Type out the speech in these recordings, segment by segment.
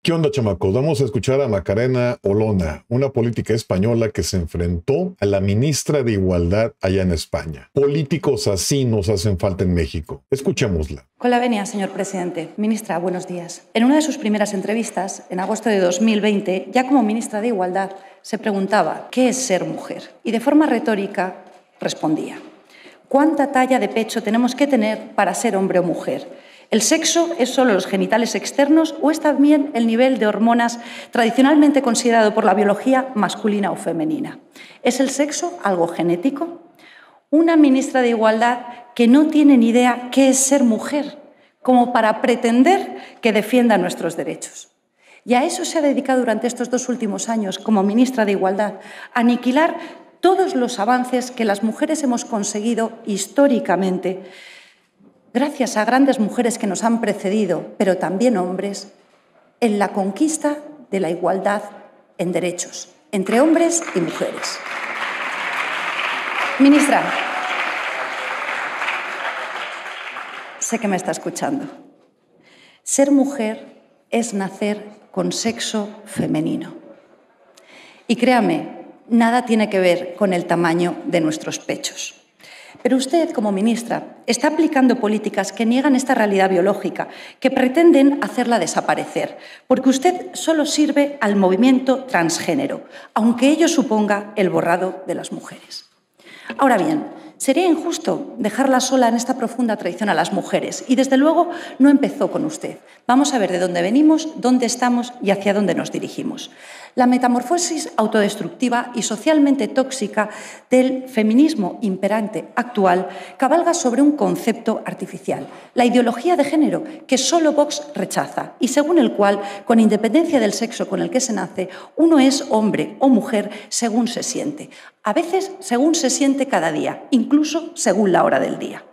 ¿Qué onda, chamacos? Vamos a escuchar a Macarena Olona, una política española que se enfrentó a la ministra de Igualdad allá en España. Políticos así nos hacen falta en México. Escuchémosla. Con la venia, señor presidente. Ministra, buenos días. En una de sus primeras entrevistas, en agosto de 2020, ya como ministra de Igualdad, se preguntaba ¿qué es ser mujer? Y de forma retórica respondía: ¿cuánta talla de pecho tenemos que tener para ser hombre o mujer? ¿El sexo es solo los genitales externos o es también el nivel de hormonas tradicionalmente considerado por la biología masculina o femenina? ¿Es el sexo algo genético? Una ministra de Igualdad que no tiene ni idea qué es ser mujer, como para pretender que defienda nuestros derechos. Y a eso se ha dedicado durante estos 2 últimos años como ministra de Igualdad, a aniquilar todos los avances que las mujeres hemos conseguido históricamente, gracias a grandes mujeres que nos han precedido, pero también hombres, en la conquista de la igualdad en derechos, entre hombres y mujeres. Ministra, sé que me está escuchando. Ser mujer es nacer con sexo femenino. Y créame, nada tiene que ver con el tamaño de nuestros pechos. Pero usted, como ministra, está aplicando políticas que niegan esta realidad biológica, que pretenden hacerla desaparecer, porque usted solo sirve al movimiento transgénero, aunque ello suponga el borrado de las mujeres. Ahora bien, sería injusto dejarla sola en esta profunda traición a las mujeres y, desde luego, no empezó con usted. Vamos a ver de dónde venimos, dónde estamos y hacia dónde nos dirigimos. La metamorfosis autodestructiva y socialmente tóxica del feminismo imperante actual cabalga sobre un concepto artificial, la ideología de género, que solo Vox rechaza y según el cual, con independencia del sexo con el que se nace, uno es hombre o mujer según se siente. A veces según se siente cada día, incluso según la hora del día.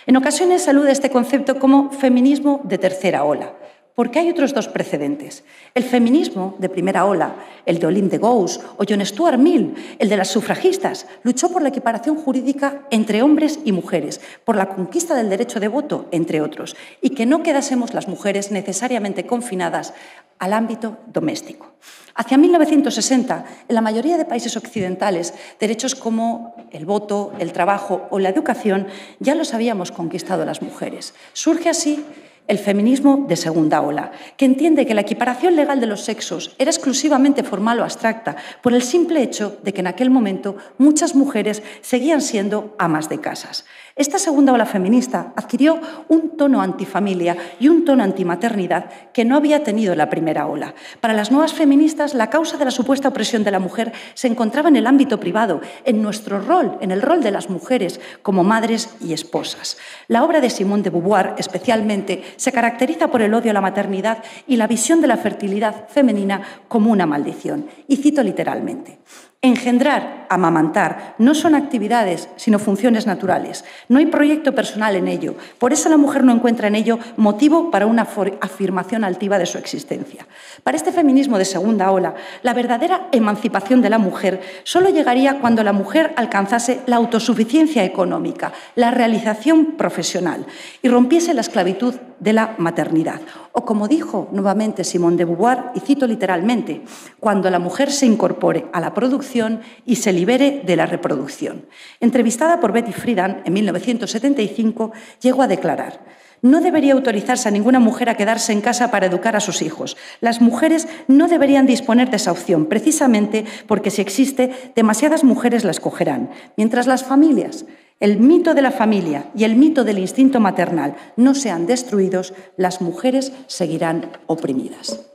En ocasiones se alude a este concepto como feminismo de tercera ola, porque hay otros 2 precedentes. El feminismo de primera ola, el de Olympe de Gouges o John Stuart Mill, el de las sufragistas, luchó por la equiparación jurídica entre hombres y mujeres, por la conquista del derecho de voto, entre otros, y que no quedásemos las mujeres necesariamente confinadas al ámbito doméstico. Hacia 1960, en la mayoría de países occidentales, derechos como el voto, el trabajo o la educación ya los habíamos conquistado las mujeres. Surge así el feminismo de segunda ola, que entiende que la equiparación legal de los sexos era exclusivamente formal o abstracta por el simple hecho de que en aquel momento muchas mujeres seguían siendo amas de casas. Esta segunda ola feminista adquirió un tono antifamilia y un tono antimaternidad que no había tenido la primera ola. Para las nuevas feministas, la causa de la supuesta opresión de la mujer se encontraba en el ámbito privado, en nuestro rol, en el rol de las mujeres como madres y esposas. La obra de Simone de Beauvoir, especialmente, se caracteriza por el odio a la maternidad y la visión de la fertilidad femenina como una maldición. Y cito literalmente: engendrar, amamantar, no son actividades, sino funciones naturales. No hay proyecto personal en ello. Por eso la mujer no encuentra en ello motivo para una afirmación altiva de su existencia. Para este feminismo de segunda ola, la verdadera emancipación de la mujer solo llegaría cuando la mujer alcanzase la autosuficiencia económica, la realización profesional y rompiese la esclavitud de la maternidad. O como dijo nuevamente Simone de Beauvoir, y cito literalmente, cuando la mujer se incorpore a la producción y se libere de la reproducción. Entrevistada por Betty Friedan en 1975, llegó a declarar: no debería autorizarse a ninguna mujer a quedarse en casa para educar a sus hijos. Las mujeres no deberían disponer de esa opción, precisamente porque si existe, demasiadas mujeres la escogerán. Mientras las familias, el mito de la familia y el mito del instinto maternal no sean destruidos, las mujeres seguirán oprimidas.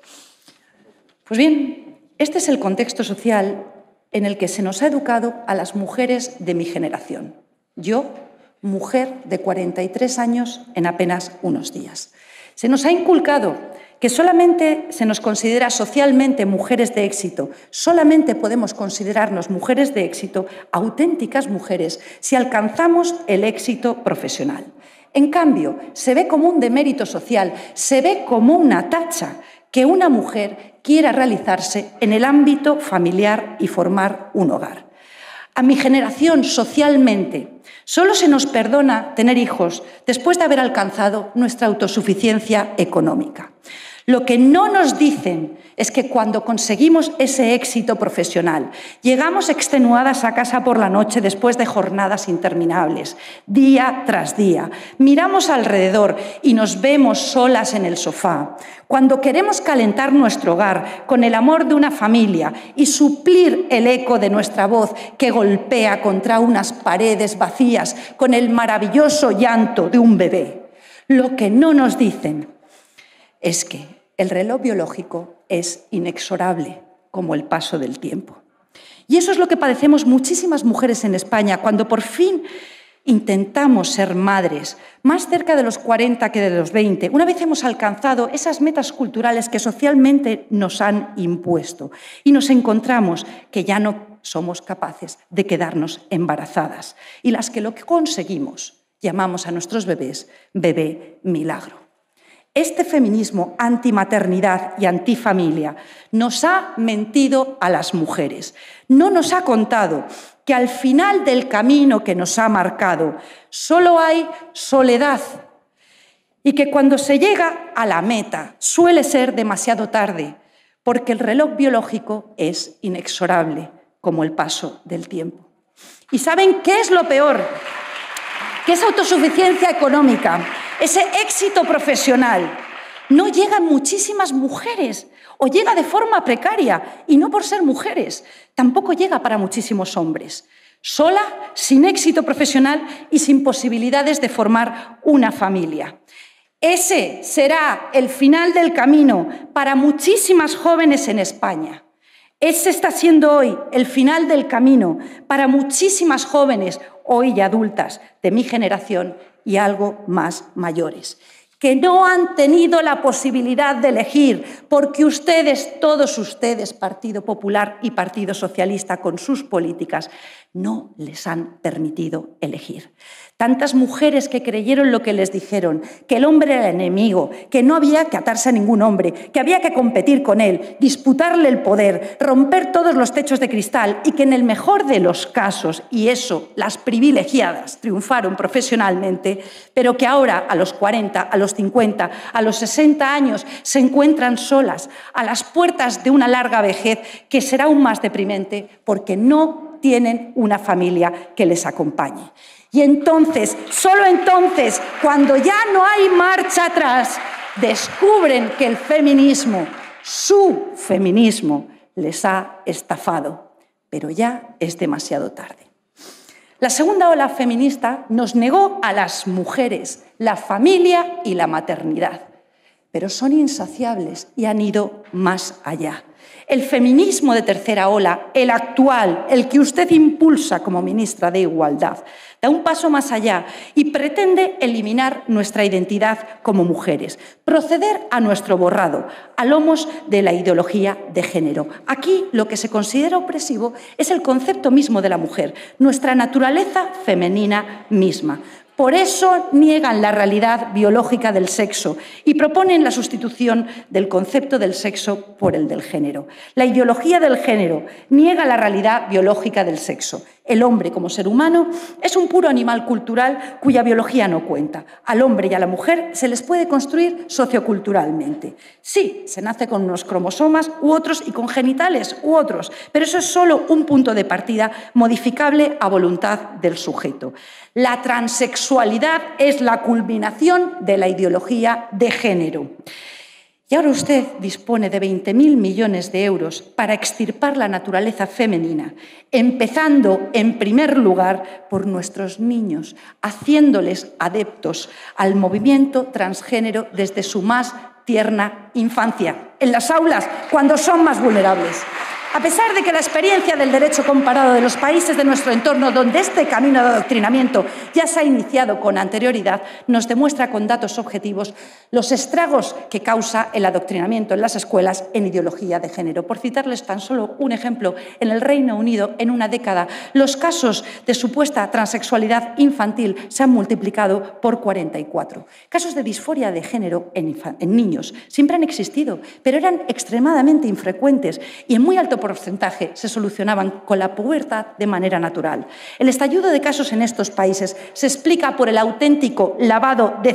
Pues bien, este es el contexto social en el que se nos ha educado a las mujeres de mi generación. Yo, mujer de 43 años en apenas unos días. Se nos ha inculcado que solamente se nos considera socialmente mujeres de éxito, solamente podemos considerarnos mujeres de éxito, auténticas mujeres, si alcanzamos el éxito profesional. En cambio, se ve como un demérito social, se ve como una tacha que una mujer quiera realizarse en el ámbito familiar y formar un hogar. A mi generación, socialmente, solo se nos perdona tener hijos después de haber alcanzado nuestra autosuficiencia económica. Lo que no nos dicen es que cuando conseguimos ese éxito profesional, llegamos extenuadas a casa por la noche después de jornadas interminables, día tras día, miramos alrededor y nos vemos solas en el sofá. Cuando queremos calentar nuestro hogar con el amor de una familia y suplir el eco de nuestra voz que golpea contra unas paredes vacías con el maravilloso llanto de un bebé. Lo que no nos dicen es que el reloj biológico es inexorable como el paso del tiempo. Y eso es lo que padecemos muchísimas mujeres en España cuando por fin intentamos ser madres, más cerca de los 40 que de los 20, una vez hemos alcanzado esas metas culturales que socialmente nos han impuesto y nos encontramos que ya no somos capaces de quedarnos embarazadas y las que lo que conseguimos llamamos a nuestros bebés bebé milagro. Este feminismo antimaternidad y antifamilia nos ha mentido a las mujeres. No nos ha contado que al final del camino que nos ha marcado solo hay soledad y que cuando se llega a la meta suele ser demasiado tarde porque el reloj biológico es inexorable como el paso del tiempo. ¿Y saben qué es lo peor? Que esa autosuficiencia económica, ese éxito profesional, no llega a muchísimas mujeres o llega de forma precaria y no por ser mujeres, tampoco llega para muchísimos hombres. Sola, sin éxito profesional y sin posibilidades de formar una familia. Ese será el final del camino para muchísimas jóvenes en España. Ese está siendo hoy el final del camino para muchísimas jóvenes, hoy ya adultas, de mi generación y algo más mayores, que no han tenido la posibilidad de elegir, porque ustedes, todos ustedes, Partido Popular y Partido Socialista, con sus políticas, no les han permitido elegir. Tantas mujeres que creyeron lo que les dijeron, que el hombre era el enemigo, que no había que atarse a ningún hombre, que había que competir con él, disputarle el poder, romper todos los techos de cristal y que en el mejor de los casos, y eso, las privilegiadas triunfaron profesionalmente, pero que ahora a los 40, a los 50, a los 60 años se encuentran solas a las puertas de una larga vejez que será aún más deprimente porque no tienen una familia que les acompañe. Y entonces, solo entonces, cuando ya no hay marcha atrás, descubren que el feminismo, su feminismo, les ha estafado. Pero ya es demasiado tarde. La segunda ola feminista nos negó a las mujeres la familia y la maternidad, pero son insaciables y han ido más allá. El feminismo de tercera ola, el actual, el que usted impulsa como ministra de Igualdad, da un paso más allá y pretende eliminar nuestra identidad como mujeres, proceder a nuestro borrado, a lomos de la ideología de género. Aquí lo que se considera opresivo es el concepto mismo de la mujer, nuestra naturaleza femenina misma. Por eso niegan la realidad biológica del sexo y proponen la sustitución del concepto del sexo por el del género. La ideología del género niega la realidad biológica del sexo. El hombre, como ser humano, es un puro animal cultural cuya biología no cuenta. Al hombre y a la mujer se les puede construir socioculturalmente. Sí, se nace con unos cromosomas u otros y con genitales u otros, pero eso es solo un punto de partida modificable a voluntad del sujeto. La transexualidad es la culminación de la ideología de género. Y ahora usted dispone de 20.000 millones de euros para extirpar la naturaleza femenina, empezando en primer lugar por nuestros niños, haciéndoles adeptos al movimiento transgénero desde su más tierna infancia, en las aulas, cuando son más vulnerables. A pesar de que la experiencia del derecho comparado de los países de nuestro entorno, donde este camino de adoctrinamiento ya se ha iniciado con anterioridad, nos demuestra con datos objetivos los estragos que causa el adoctrinamiento en las escuelas en ideología de género. Por citarles tan solo un ejemplo, en el Reino Unido, en una década, los casos de supuesta transexualidad infantil se han multiplicado por 44. Casos de disforia de género en niños siempre han existido, pero eran extremadamente infrecuentes y en muy alto porcentaje se solucionaban con la pubertad de manera natural. El estallido de casos en estos países se explica por el auténtico lavado de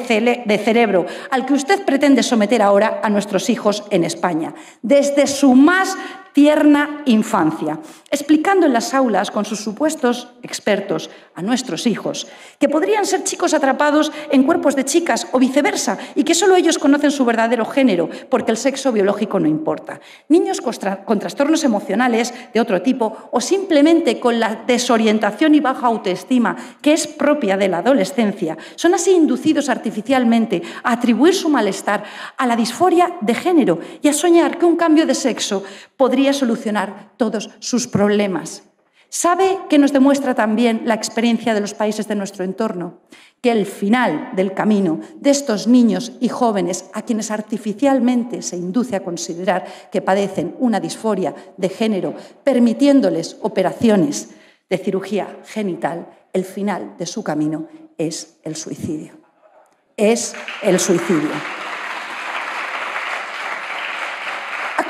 cerebro al que usted pretende someter ahora a nuestros hijos en España, desde su más tierna infancia, explicando en las aulas con sus supuestos expertos a nuestros hijos que podrían ser chicos atrapados en cuerpos de chicas o viceversa y que solo ellos conocen su verdadero género porque el sexo biológico no importa. Niños con trastornos emocionales de otro tipo o simplemente con la desorientación y baja autoestima que es propia de la adolescencia son así inducidos artificialmente a atribuir su malestar a la disforia de género y a soñar que un cambio de sexo podría solucionar todos sus problemas. ¿Sabe qué nos demuestra también la experiencia de los países de nuestro entorno? Que el final del camino de estos niños y jóvenes a quienes artificialmente se induce a considerar que padecen una disforia de género, permitiéndoles operaciones de cirugía genital, el final de su camino es el suicidio. Es el suicidio.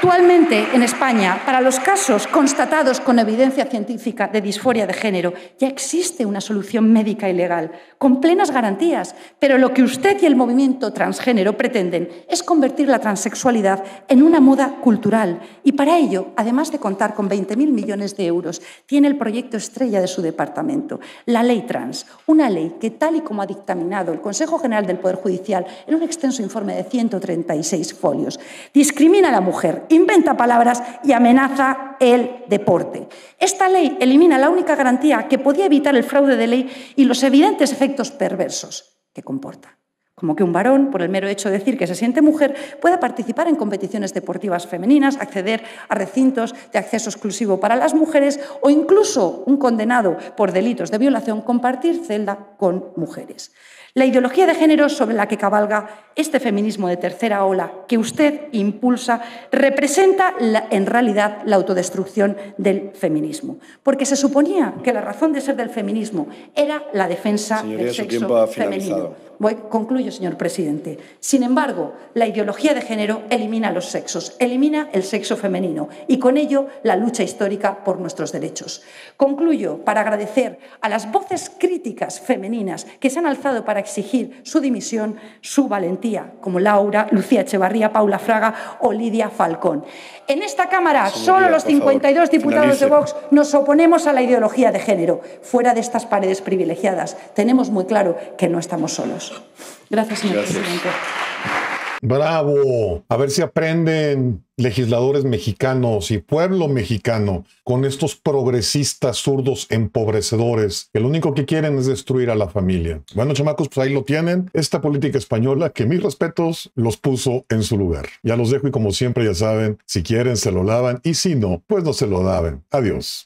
Actualmente, en España, para los casos constatados con evidencia científica de disforia de género, ya existe una solución médica y legal, con plenas garantías, pero lo que usted y el movimiento transgénero pretenden es convertir la transexualidad en una moda cultural. Y para ello, además de contar con 20.000 millones de euros, tiene el proyecto estrella de su departamento, la Ley Trans, una ley que, tal y como ha dictaminado el Consejo General del Poder Judicial en un extenso informe de 136 folios, discrimina a la mujer, inventa palabras y amenaza el deporte. Esta ley elimina la única garantía que podía evitar el fraude de ley y los evidentes efectos perversos que comporta, como que un varón, por el mero hecho de decir que se siente mujer, pueda participar en competiciones deportivas femeninas, acceder a recintos de acceso exclusivo para las mujeres o incluso un condenado por delitos de violación compartir celda con mujeres. La ideología de género sobre la que cabalga este feminismo de tercera ola que usted impulsa representa en realidad la autodestrucción del feminismo, porque se suponía que la razón de ser del feminismo era la defensa del sexo femenino. Concluyo, señor presidente. Sin embargo, la ideología de género elimina los sexos, elimina el sexo femenino y con ello la lucha histórica por nuestros derechos. Concluyo para agradecer a las voces críticas femeninas que se han alzado para exigir su dimisión, su valentía, como Laura, Lucía Echevarría, Paula Fraga o Lidia Falcón. En esta Cámara, solo los 52 diputados de Vox nos oponemos a la ideología de género. Fuera de estas paredes privilegiadas, tenemos muy claro que no estamos solos. Gracias, señor presidente. ¡Bravo! A ver si aprenden legisladores mexicanos y pueblo mexicano con estos progresistas zurdos empobrecedores que lo único que quieren es destruir a la familia. Bueno, chamacos, pues ahí lo tienen. Esta política española que, mis respetos, los puso en su lugar. Ya los dejo y como siempre ya saben, si quieren se lo lavan y si no, pues no se lo laven. Adiós.